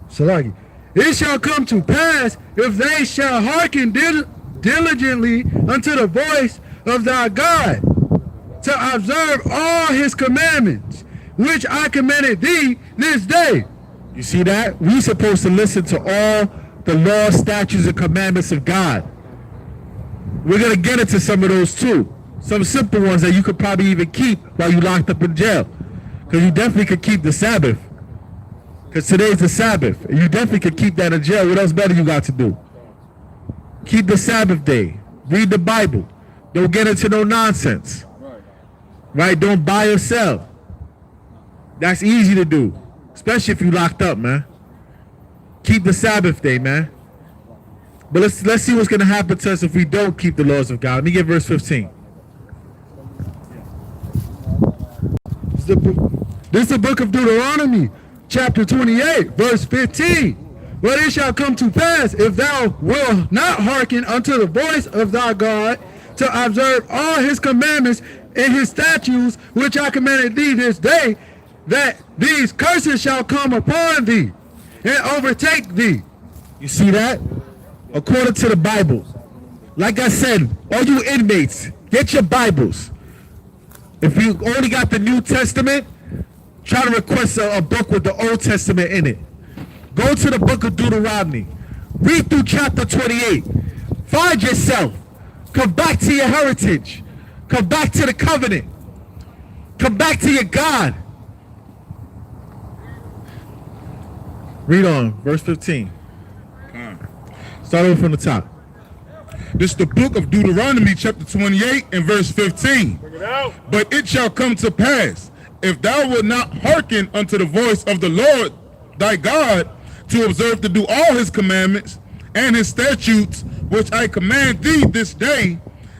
Salagi. It shall come to pass, if they shall hearken diligently unto the voice of thy God, to observe all his commandments, which I commanded thee this day. You see that? We supposed to listen to all the laws, statutes, and commandments of God. We're going to get into some of those too. Some simple ones that you could probably even keep while you locked up in jail. Because you definitely could keep the Sabbath. Because today's the Sabbath. And you definitely could keep that in jail. What else better you got to do? Keep the Sabbath day. Read the Bible. Don't get into no nonsense. Right? Don't buy or sell. That's easy to do. Especially if you locked up, man. Keep the Sabbath day, man. But let's see what's going to happen to us if we don't keep the laws of God. Let me get verse 15. This is the book of Deuteronomy, chapter 28, verse 15. But it shall come to pass, if thou wilt not hearken unto the voice of thy God, to observe all his commandments and his statutes, which I commanded thee this day, that these curses shall come upon thee and overtake thee. You see that? According to the Bible. Like I said, all you inmates, get your Bibles. If you only got the New Testament, try to request a book with the Old Testament in it. Go to the book of Deuteronomy. Read through chapter 28. Find yourself. Come back to your heritage. Come back to the covenant. Come back to your God. Read on, verse 15. Start over from the top. This is the book of Deuteronomy, chapter 28, and verse 15. But it shall come to pass, if thou wilt not hearken unto the voice of the Lord thy God, to observe to do all his commandments and his statutes, which I command thee this day,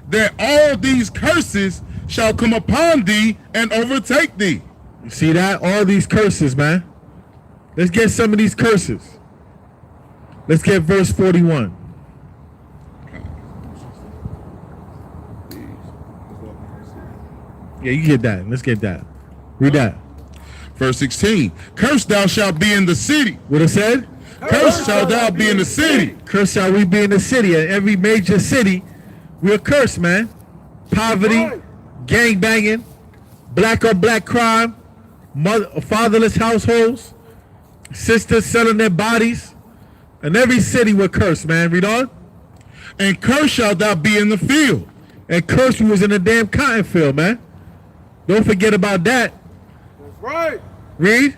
that all these curses shall come upon thee and overtake thee. You see that? All these curses, man. Let's get some of these curses. Let's get verse 41. Yeah, you get that. Let's get that. Read that. Verse 16. Cursed thou shalt be in the city. What it said? Cursed shalt thou be in the city. Cursed shall we be in the city. At every major city, we're cursed, man. Poverty, gang banging, black on black crime, fatherless households, sisters selling their bodies. In every city we're cursed, man. Read on. And cursed shalt thou be in the field. And cursed was in the damn cotton field, man. Don't forget about that. That's right. Read.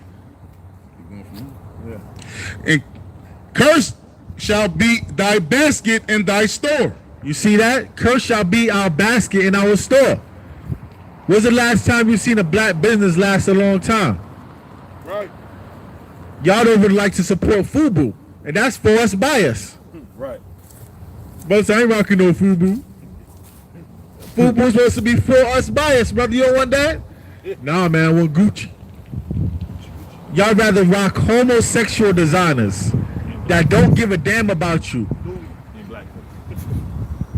Yeah. And cursed shall be thy basket and thy store. You see that? Cursed shall be our basket in our store. When's the last time you seen a black business last a long time? Right. Y'all don't even like to support FUBU. And that's for us by us. Right. But I ain't rocking no FUBU. FUBU's supposed to be for us by us, brother. You don't want that? Nah, man, I want Gucci. Y'all rather rock homosexual designers that don't give a damn about you.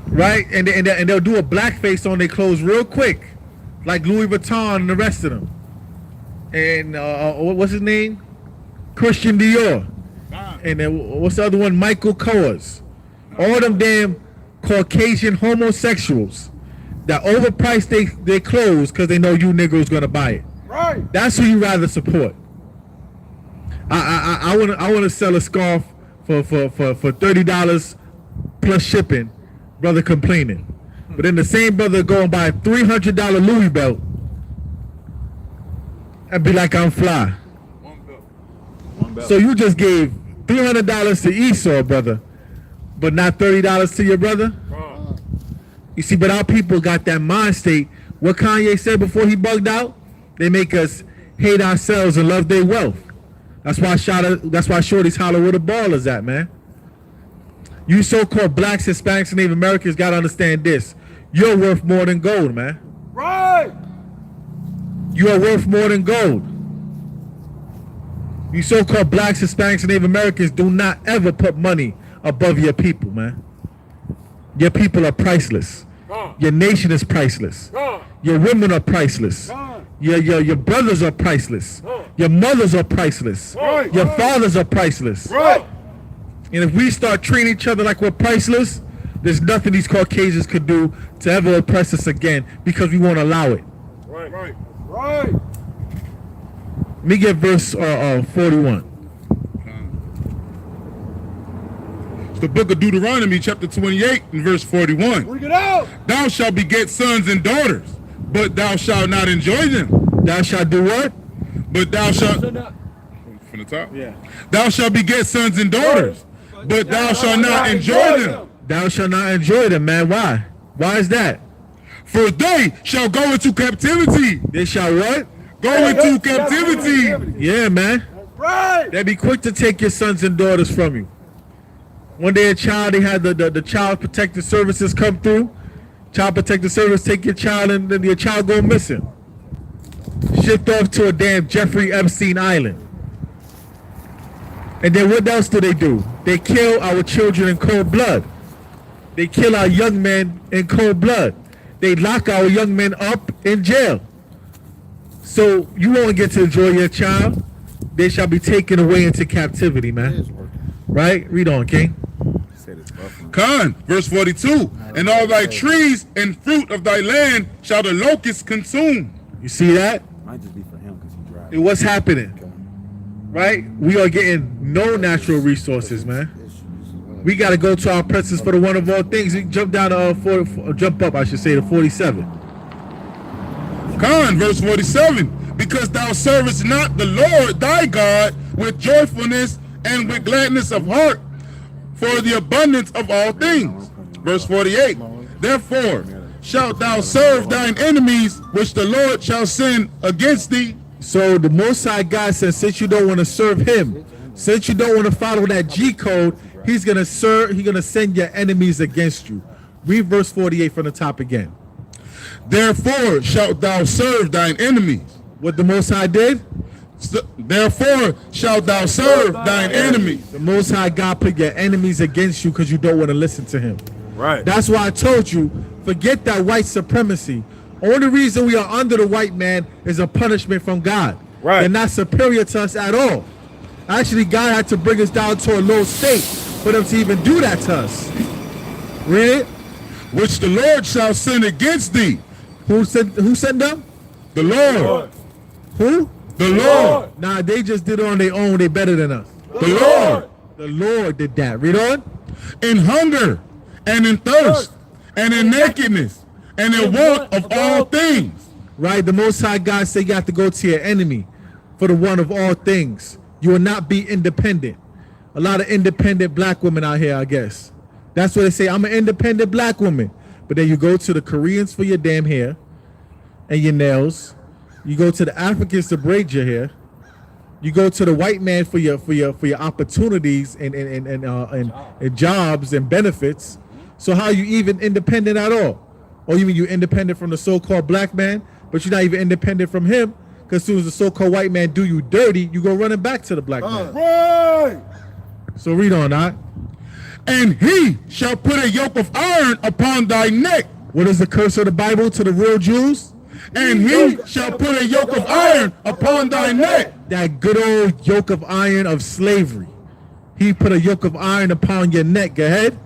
Right? And they'll do a blackface on their clothes real quick. Like Louis Vuitton and the rest of them. And what's his name? Christian Dior. And then what's the other one? Michael Kors. All them damn Caucasian homosexuals that overprice their clothes because they know you niggas gonna buy it. Right. That's who you rather support. I wanna sell a scarf for $30 plus shipping, brother complaining. But then the same brother go and buy a $300 Louis belt and be like, I'm fly. One belt. So you just gave $300 to Esau, brother, but not $30 to your brother? You see, but our people got that mind state. What Kanye said before he bugged out? They make us hate ourselves and love their wealth. That's why Shorty's holler where the ball is at, man. You so-called blacks, Hispanics, and Native Americans got to understand this. You're worth more than gold, man. Right. You are worth more than gold. You so-called blacks, Hispanics, and Native Americans do not ever put money above your people, man. Your people are priceless. Your nation is priceless. Your women are priceless. Your brothers are priceless. Your mothers are priceless. Right. Your fathers are priceless. Right. And if we start treating each other like we're priceless, there's nothing these Caucasians could do to ever oppress us again because we won't allow it. Right. Right. Right. Let me get verse 41. It's the book of Deuteronomy, chapter 28, and verse 41. Bring it out. Thou shalt beget sons and daughters, but thou shalt not enjoy them. Thou shalt do what? But thou shalt... From the top? Yeah. Thou shalt beget sons and daughters, but thou shalt not enjoy them. Thou shalt not enjoy them, man. Why? Why is that? For they shall go into captivity. They shall what? Go into captivity. Yeah, man. Right. They'd be quick to take your sons and daughters from you. One day a child, they had the child protective services come through. Child protective service take your child and then your child go missing. Shipped off to a damn Jeffrey Epstein Island. And then what else do? They kill our children in cold blood. They kill our young men in cold blood. They lock our young men up in jail. So you won't get to enjoy your child. They shall be taken away into captivity, man. Right? Read on, King. Con, verse 42. And all thy trees and fruit of thy land shall the locusts consume. You see that? Might just be for him because he drives. And what's happening? Right? We are getting no natural resources, man. We got to go to our presence for the one of all things. We jump down to jump up, I should say, to 47. Con, verse 47. Because thou servest not the Lord thy God with joyfulness and with gladness of heart for the abundance of all things. Verse 48. Therefore shalt thou serve thine enemies, which the Lord shall send against thee. So the Most High God says, since you don't want to serve him, since you don't want to follow that G code, he's gonna send your enemies against you. Read verse 48 from the top again. Therefore shalt thou serve thine enemies. What the Most High did? Therefore shalt thou serve thine enemies. The Most High God put your enemies against you because you don't want to listen to him. Right. That's why I told you, forget that white supremacy. Only reason we are under the white man is a punishment from God. Right. They're not superior to us at all. Actually, God had to bring us down to a low state for them to even do that to us. Read it. Which the Lord shall send against thee. Who sent them? The Lord. Who? The Lord. Nah, they just did it on their own. They better than us. The Lord. The Lord did that. Read on. In hunger and in thirst and in nakedness and in want of all things. Right? The Most High God said you have to go to your enemy for the one of all things. You will not be independent. A lot of independent black women out here, I guess. That's what they say. I'm an independent black woman. But then you go to the Koreans for your damn hair and your nails. You go to the Africans to braid your hair. You go to the white man for your opportunities and jobs and benefits. So how are you even independent at all? Or you mean you independent from the so-called black man, but you're not even independent from him? Because as soon as the so-called white man do you dirty, you go running back to the black man. Right. So read on, that. And he shall put a yoke of iron upon thy neck. What is the curse of the Bible to the real Jews? And he shall put a yoke of iron upon thy neck. That good old yoke of iron of slavery. He put a yoke of iron upon your neck. Go ahead.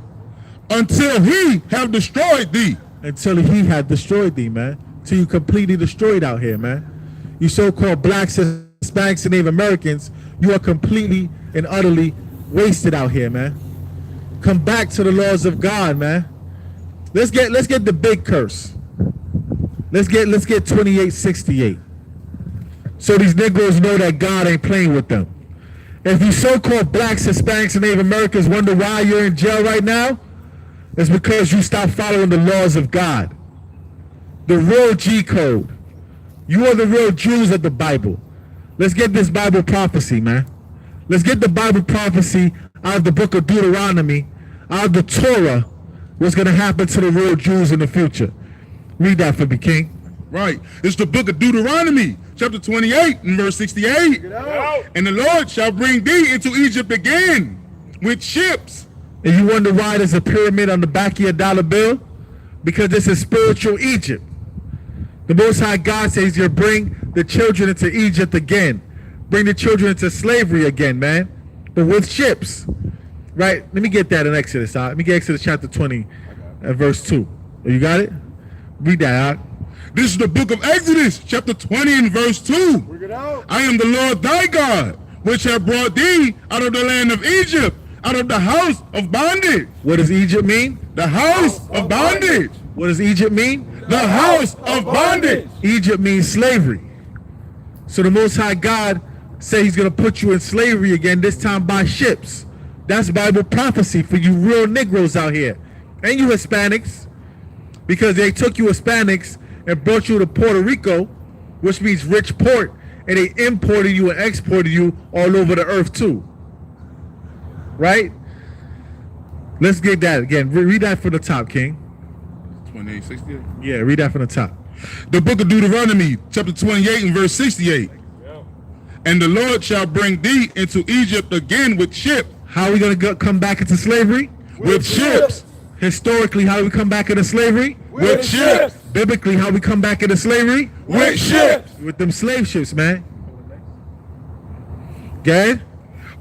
Until he have destroyed thee. Until he had destroyed thee, man. Till you completely destroyed out here, man. You so-called blacks, Hispanics, and Native Americans, you are completely and utterly wasted out here, man. Come back to the laws of God, man. Let's get the big curse. Let's get 2868. So these Negroes know that God ain't playing with them. If you so-called blacks, Hispanics, and Native Americans wonder why you're in jail right now, it's because you stopped following the laws of God. The real G code. You are the real Jews of the Bible. Let's get this Bible prophecy, man. Let's get the Bible prophecy out of the book of Deuteronomy, out of the Torah, what's going to happen to the real Jews in the future. Read that for me, King. Right. It's the book of Deuteronomy, chapter 28 and verse 68. And the Lord shall bring thee into Egypt again with ships. And you wonder why there's a pyramid on the back of your dollar bill? Because this is spiritual Egypt. The Most High God says you'll bring the children into Egypt again. Bring the children into slavery again, man. But with ships. Right? Let me get that in Exodus. Let me get Exodus chapter 20 and verse 2. You got it? Read that out. This is the book of Exodus, chapter 20 and verse 2. Bring it out. I am the Lord thy God, which have brought thee out of the land of Egypt, out of the house of bondage. What does Egypt mean? The house of bondage. What does Egypt mean? The house of bondage. Egypt means slavery. So the Most High God said he's going to put you in slavery again, this time by ships. That's Bible prophecy for you real Negroes out here. And you Hispanics. Because they took you Hispanics and brought you to Puerto Rico, which means rich port, and they imported you and exported you all over the earth too. Right? Let's get that again. Read that from the top, King. 28:68. Yeah, read that from the top. The book of Deuteronomy, chapter 28 and verse 68. And the Lord shall bring thee into Egypt again with ships. How are we going to come back into slavery? With ships. Historically, how do we come back into slavery? With ships. Biblically, how we come back into slavery? With ships. With them slave ships, man. Gad?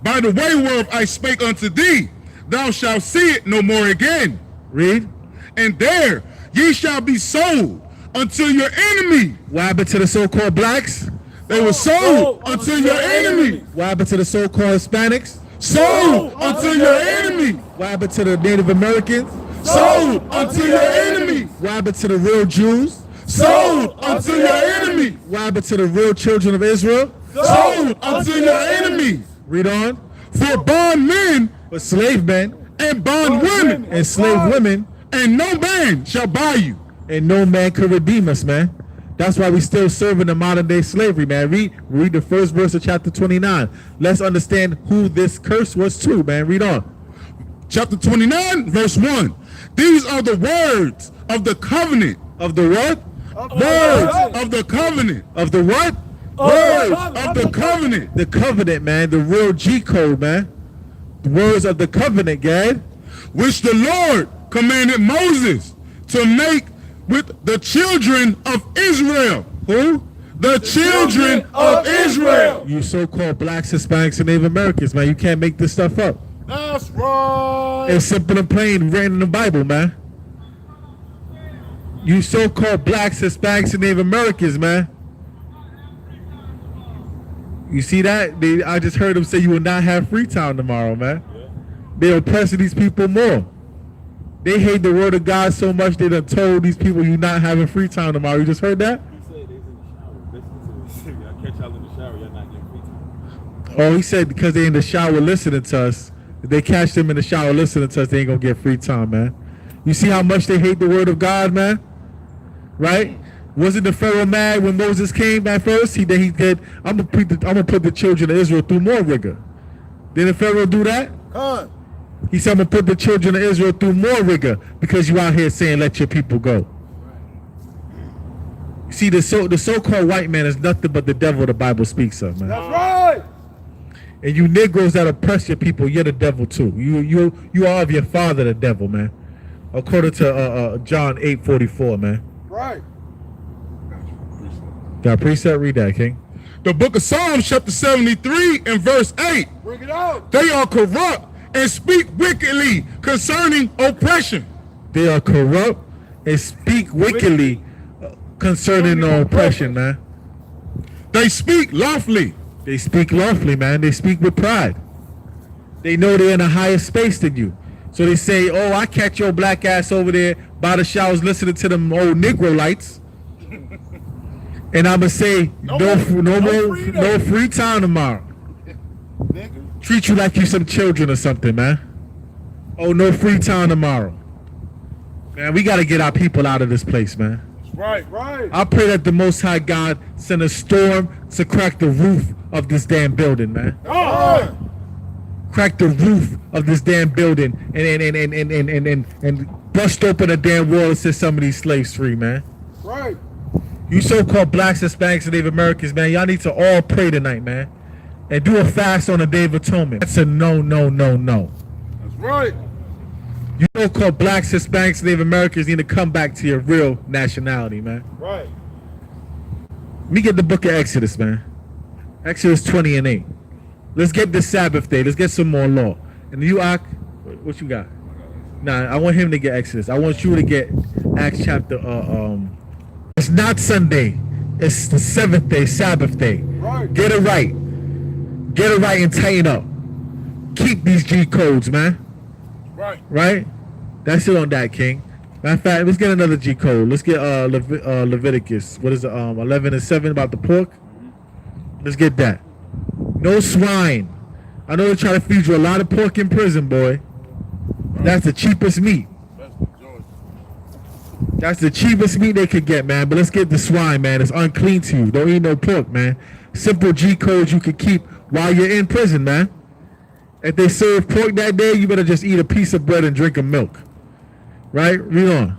By the way whereof I spake unto thee, thou shalt see it no more again. Read. And there ye shall be sold unto your enemy. What happened to the so-called blacks? They were sold unto your enemy. What happened to the so-called Hispanics? Sold unto your enemy. What happened to the Native Americans? Sold unto your enemy. What happened to the real Jews? Sold unto your enemy. What happened to the real children of Israel? Sold unto your enemy. Read on. For bondmen But slave men and bondwomen and slave women, and no man shall buy you. and no man could redeem us, man. That's why we still serving the modern day slavery, man. Read the first verse of chapter 29. Let's understand who this curse was to, man. Read on. Chapter 29, verse 1. These are the words of the covenant. Of the what? Words of the covenant. Of the what? Words of the covenant. The covenant, man. The real G code, man. The words of the covenant, Gad. Which the Lord commanded Moses to make with the children of Israel. Who? The children of Israel. You so-called blacks, Hispanics, and Native Americans, man. You can't make this stuff up. That's right. It's simple and plain, written in the Bible, man. You so-called blacks, Hispanics, and Native Americans, man. You see that? I just heard them say you will not have free time tomorrow, man. They're oppressing these people more. They hate the word of God so much they done told these people you're not having free time tomorrow. You just heard that? He said they's in the shower. Listen to I catch y'all in the shower, y'all not getting free time. Oh, he said because they in the shower listening to us. If they catch them in the shower listening to us, they ain't gonna get free time, man. You see how much they hate the word of God, man? Right? Wasn't the Pharaoh mad when Moses came at first? He said, I'm gonna put the children of Israel through more rigor. Didn't Pharaoh do that? Con. He said, I'm gonna put the children of Israel through more rigor because you out here saying let your people go. You see, the so-called white man is nothing but the devil the Bible speaks of, man. That's right. And you Negroes that oppress your people, you're the devil too. You are of your father the devil, man. According to John 8:44, man. Right. Got a precept? Read that, King. The book of Psalms, chapter 73 and verse 8. Bring it out. They are corrupt and speak wickedly concerning oppression. They are corrupt and speak wickedly concerning the oppression, man. They speak lawfully. They speak lawfully, man. They speak with pride. They know they're in a higher space than you. So they say, oh, I catch your black ass over there by the showers listening to them old Negro lights. And I'm going to say, no free time tomorrow. Treat you like you some children or something, man. Oh, no free time tomorrow. Man, we got to get our people out of this place, man. Right. Right. I pray that the Most High God send a storm to crack the roof of this damn building, man. Oh. Crack the roof of this damn building and bust open a damn wall and set some of these slaves free, man. Right. You so-called blacks, Hispanics, and Native Americans, man, y'all need to all pray tonight, man. And do a fast on the Day of Atonement. That's a no. That's right. You so-called blacks, Hispanics, and Native Americans need to come back to your real nationality, man. Right. right. Let me get the book of Exodus, man. Exodus 20 and 8. Let's get the Sabbath day. Let's get some more law. And you, Ak, what you got? Nah, I want him to get Exodus. I want you to get Acts chapter. It's not Sunday. It's the 7th day, Sabbath day. Right. Get it right. Get it right and tighten up. Keep these G codes, man. Right. Right? That's it on that, King. Matter of fact, let's get another G code. Let's get Leviticus. What is it? 11 and 7 about the pork. Let's get that. No swine. I know they try to feed you a lot of pork in prison, boy. That's the cheapest meat. That's the Georgia. That's the cheapest meat they could get, man. But let's get the swine, man. It's unclean to you. Don't eat no pork, man. Simple G codes you could keep while you're in prison, man. If they serve pork that day, you better just eat a piece of bread and drink a milk. Right? Read on.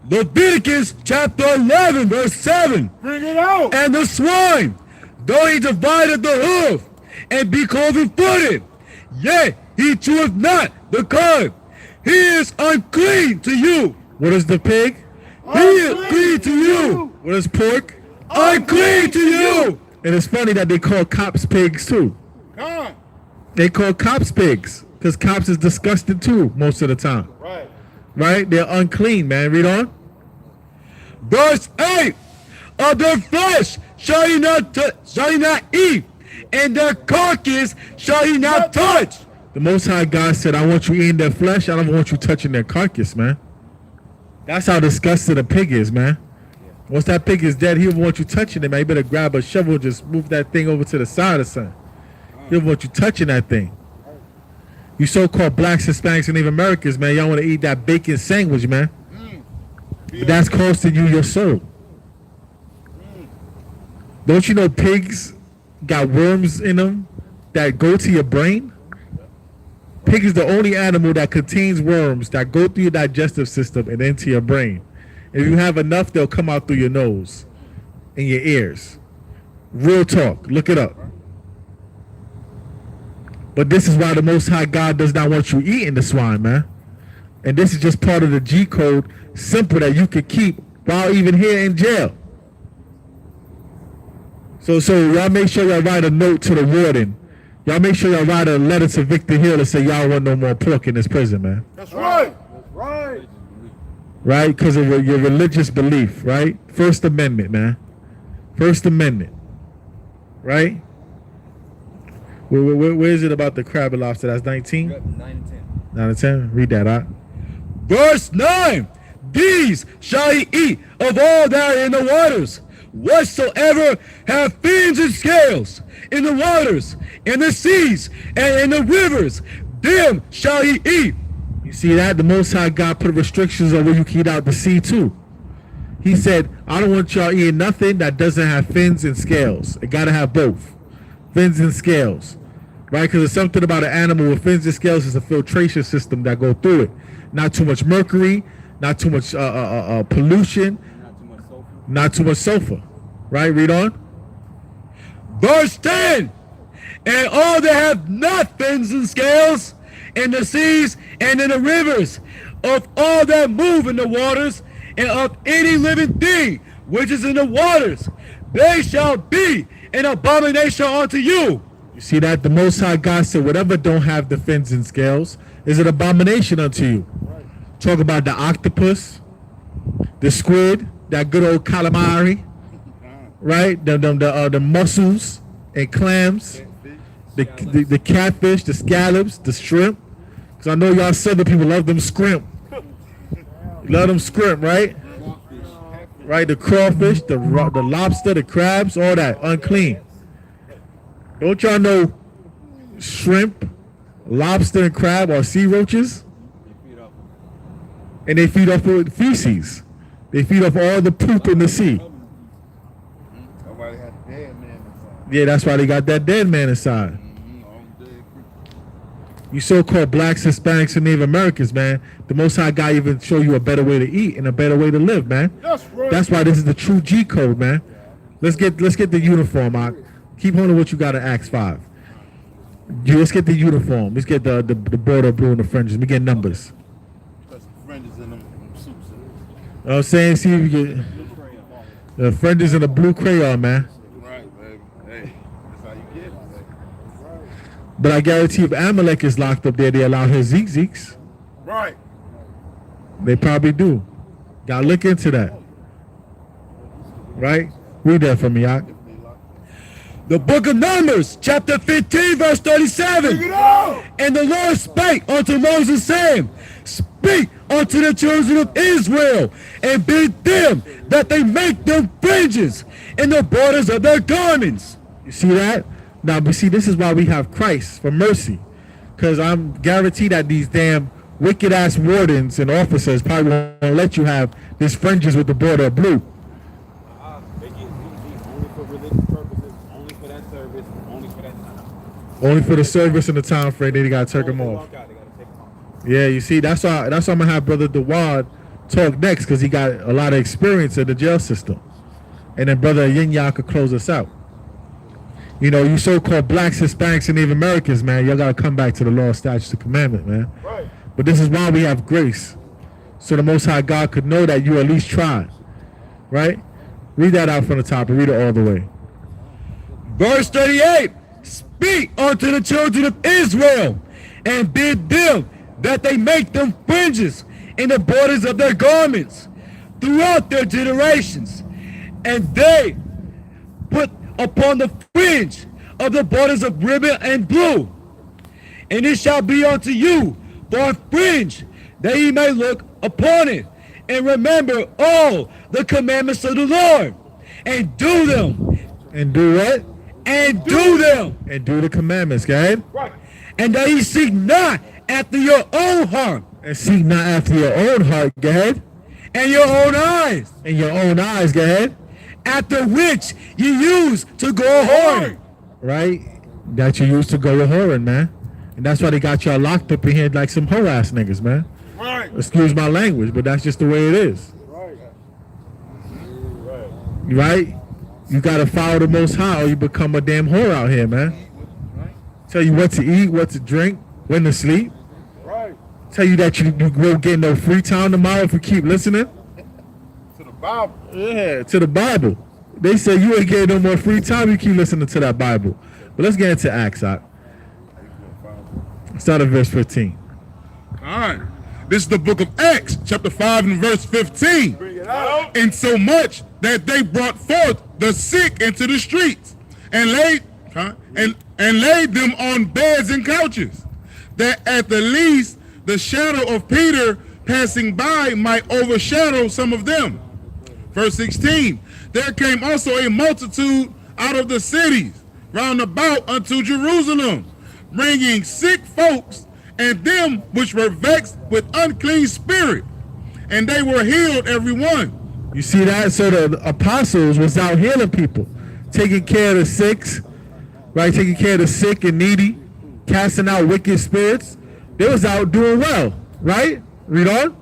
Leviticus chapter 11, verse 7. Bring it out. And the swine, though he divided the hoof, and be cloven-footed, yet he cheweth not the cud. He is unclean to you. What is the pig? He is clean to you. What is pork? Unclean to you. And it's funny that they call cops pigs too. Come on. They call cops pigs because cops is disgusting too most of the time. Right. Right? They're unclean, man. Read on. Verse 8. Of their flesh shall he not eat, and their carcass shall he not touch. The Most High God said, I want you eating their flesh. I don't want you touching their carcass, man. That's how disgusting a pig is, man. Once that pig is dead, he don't want you touching it, man. You better grab a shovel and just move that thing over to the side or something. He don't want you touching that thing. You so-called blacks, Hispanics, and Native Americans, man, y'all want to eat that bacon sandwich, man. But that's costing you your soul. Don't you know pigs got worms in them that go to your brain? Pig is the only animal that contains worms that go through your digestive system and into your brain. If you have enough, they'll come out through your nose and your ears. Real talk. Look it up. But this is why the Most High God does not want you eating the swine, man. And this is just part of the G code, simple, that you could keep while even here in jail. So y'all make sure y'all write a note to the warden. Y'all make sure y'all write a letter to Victor Hill and say y'all want no more pork in this prison, man. That's right. Right. Right? Because of your religious belief, right? First Amendment, man. First Amendment. Right? Where is it about the crab and lobster? That's 19? 9 and 10. 9 and 10? Read that out. Verse 9. These shall he eat of all that are in the waters, whatsoever have fins and scales in the waters, in the seas, and in the rivers, them shall he eat. You see that? The Most High God put restrictions on where you can eat out the sea too. He said, I don't want y'all eating nothing that doesn't have fins and scales. It got to have both. Fins and scales. Right? Because there's something about an animal with fins and scales is a filtration system that go through it. Not too much mercury, not too much pollution, not too much sulfur. Right? Read on. Verse 10. And all that have not fins and scales in the seas and in the rivers, of all that move in the waters, and of any living thing which is in the waters, they shall be an abomination unto you. You see that? The Most High God said, whatever don't have the fins and scales is an abomination unto you. Right. Talk about the octopus, the squid, that good old calamari, right? The mussels and clams, the catfish, the scallops, the shrimp. Because I know y'all southern people love them scrimp. Love them scrimp, right? Right, the crawfish, the lobster, the crabs, all that, unclean. Don't y'all know shrimp, lobster, and crab are sea roaches? And they feed off of feces. They feed off all the poop in the sea. Yeah, that's why they got that dead man inside. You so-called blacks, Hispanics, and Native Americans, man, the Most High God even show you a better way to eat and a better way to live, man. That's right. That's why this is the true G code, man. Let's get the uniform out. Keep on to what you got in Acts 5. Let's get the uniform. Let's get the border blue and the fringes. Let me get numbers. Put some fringes in them suits. You know what I'm saying? See if you get. The friend is in a blue crayon, man. Right, baby. Hey, that's how you get it, baby. But I guarantee if Amalek is locked up there, they allow his Zeeks. Right. They probably do. Gotta look into that. Right? Read that for me, Yak. The book of Numbers, chapter 15, verse 37. Get out! And the Lord spake unto Moses, saying, Speak unto the children of Israel, and bid them that they make them fringes in the borders of their garments. You see that? Now, but see, this is why we have Christ for mercy. Because I'm guaranteed that these damn wicked ass wardens and officers probably won't let you have these fringes with the border of blue. They get these only for religious purposes, only for that service, only for that time. Only for the service and the time frame, then you gotta take them They off. walk out, they gotta take them off. Yeah, you see, that's why I'm gonna have Brother Dawad talk next, because he got a lot of experience in the jail system. And then Brother Yinya could close us out. You know, you so-called blacks, Hispanics, and Native Americans, man, y'all gotta come back to the law, statutes, and commandment, man. Right. But this is why we have grace. So the Most High God could know that you at least tried. Right? Read that out from the top and read it all the way. Verse 38. Speak unto the children of Israel, and bid them that they make them fringes in the borders of their garments throughout their generations. And they put upon the fringe of the borders of ribbon and blue. And it shall be unto you for a fringe, that ye may look upon it, and remember all the commandments of the Lord, and do them. And do what? And do them. And do the commandments, go ahead. Right. And that ye seek not after your own heart, And seek not after your own heart, go ahead. and your own eyes, And your own eyes, go ahead. after which ye use to go a-whoring. Right? That you used to go a whoring, man. And that's why they got y'all locked up in here like some hoe ass niggas, man. Right. Excuse my language, but that's just the way it is. Right. Right? You gotta follow the Most High or you become a damn whore out here, man. Tell you what to eat, what to drink, when to sleep. Right. Tell you that you won't get no free time tomorrow if you keep listening. To the Bible. Yeah, to the Bible. They say you ain't getting no more free time, you keep listening to that Bible. But let's get into Acts, Doc. Start at verse 15. All right. This is the book of Acts, chapter 5 and verse 15. Bring it out. In so much that they brought forth the sick into the streets and laid them on beds and couches, that at the least the shadow of Peter passing by might overshadow some of them. Verse 16. There came also a multitude out of the cities round about unto Jerusalem, bringing sick folks and them which were vexed with unclean spirit, and they were healed every one. You see that? So the apostles was out healing people, taking care of the sick, right? Taking care of the sick and needy, casting out wicked spirits. They was out doing well, right? Read on.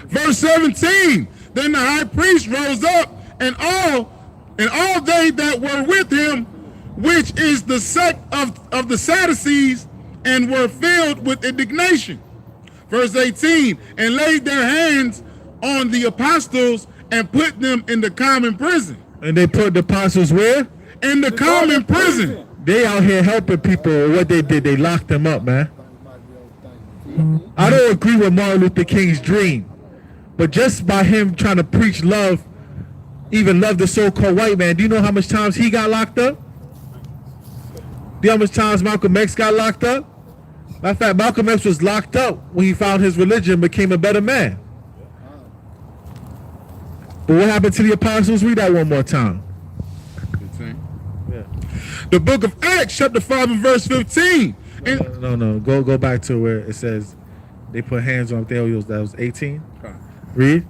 Verse 17. Then the high priest rose up, and all they that were with him, which is the sect of the Sadducees, and were filled with indignation. Verse 18. And laid their hands on the apostles and put them in the common prison. And they put the apostles where? In the common prison. They out here helping people. What they did, they locked them up, man. I don't agree with Martin Luther King's dream, but just by him trying to preach love, even love the so-called white man, do you know how much times he got locked up? Do you know how much times Malcolm X got locked up? Matter of fact, Malcolm X was locked up when he found his religion and became a better man. But what happened to the apostles? Read that one more time. The book of Acts, chapter 5 and verse 15. And No. Go back to where it says they put hands on Theos. That was 18. Read.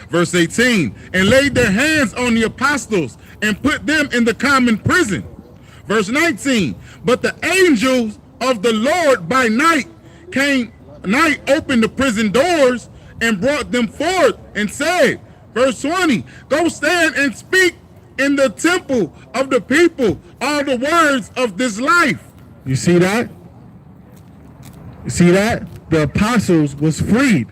verse 18, and laid their hands on the apostles and put them in the common prison. Verse 19, but the angels of the Lord by night opened the prison doors and brought them forth and said, verse 20, go stand and speak in the temple of the people all the words of this life. You see that? You see that? The apostles was freed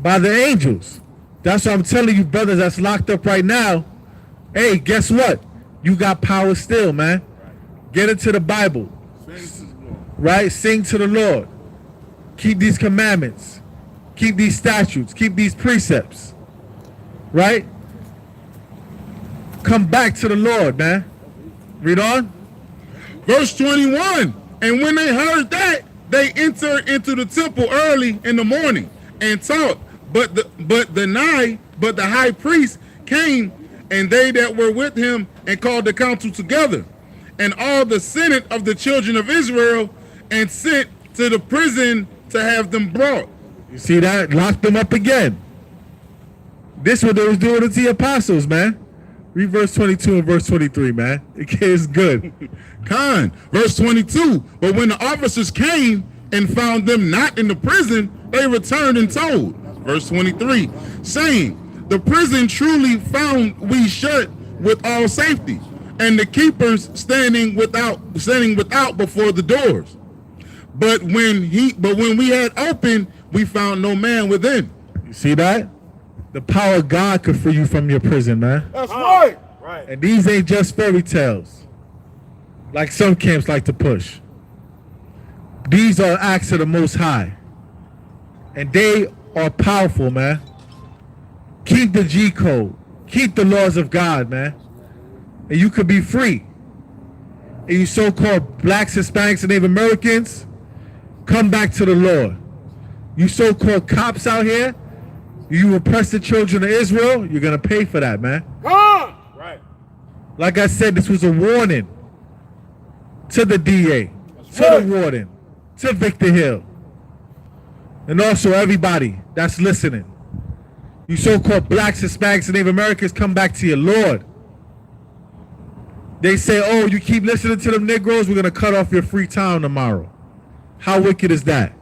by the angels. That's what I'm telling you, brothers that's locked up right now. Hey, guess what? You got power still, man. Get into the Bible, right? Sing to the Lord. Keep these commandments. Keep these statutes. Keep these precepts, right? Come back to the Lord, man. Read on. Verse 21. And when they heard that, they entered into the temple early in the morning and taught. But the high priest came, and they that were with him, and called the council together, and all the senate of the children of Israel, and sent to the prison to have them brought. You see that? Locked them up again. This is what they was doing to the apostles, man. Read verse 22 and verse 23, man. It's good. Con, verse 22. But when the officers came and found them not in the prison, they returned and told. Verse 23, saying, the prison truly found we shut with all safety, and the keepers standing without before the doors. But when we had opened, we found no man within. You see that? The power of God could free you from your prison, man. That's right. Right. And these ain't just fairy tales, like some camps like to push. These are acts of the Most High, and they are powerful, man. Keep the G code, keep the laws of God, man, and you could be free. And you so-called blacks, Hispanics, and Native Americans, come back to the Lord. You so-called cops out here, you oppress the children of Israel, you're gonna pay for that, man. Come. Right. Like I said, this was a warning to the DA, to the warden, to Victor Hill, and also everybody that's listening. You so-called blacks, Hispanics, and Native Americans, come back to your Lord. They say, oh, you keep listening to them Negroes, we're going to cut off your free time tomorrow. How wicked is that?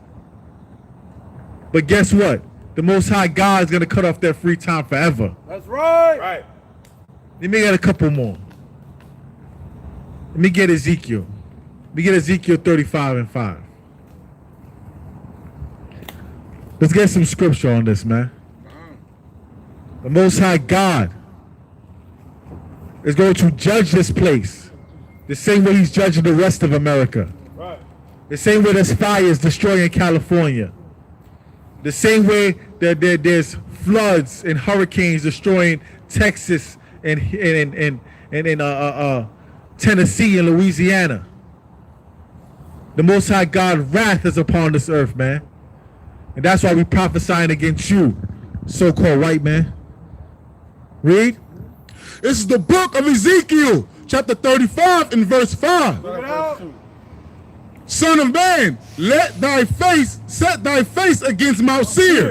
But guess what? The Most High God is going to cut off their free time forever. That's right. Right. Let me get a couple more. Let me get Ezekiel. Let me get Ezekiel 35 and 5. Let's get some scripture on this, man. The Most High God is going to judge this place the same way he's judging the rest of America. Right. The same way there's fires destroying California. The same way that there's floods and hurricanes destroying Texas and Tennessee and Louisiana. The Most High God's wrath is upon this earth, man. And that's why we prophesying against you, so-called white man. Read. This is the book of Ezekiel, chapter 35 and verse 5. Look it out. Son of man, set thy face against Mount Seir,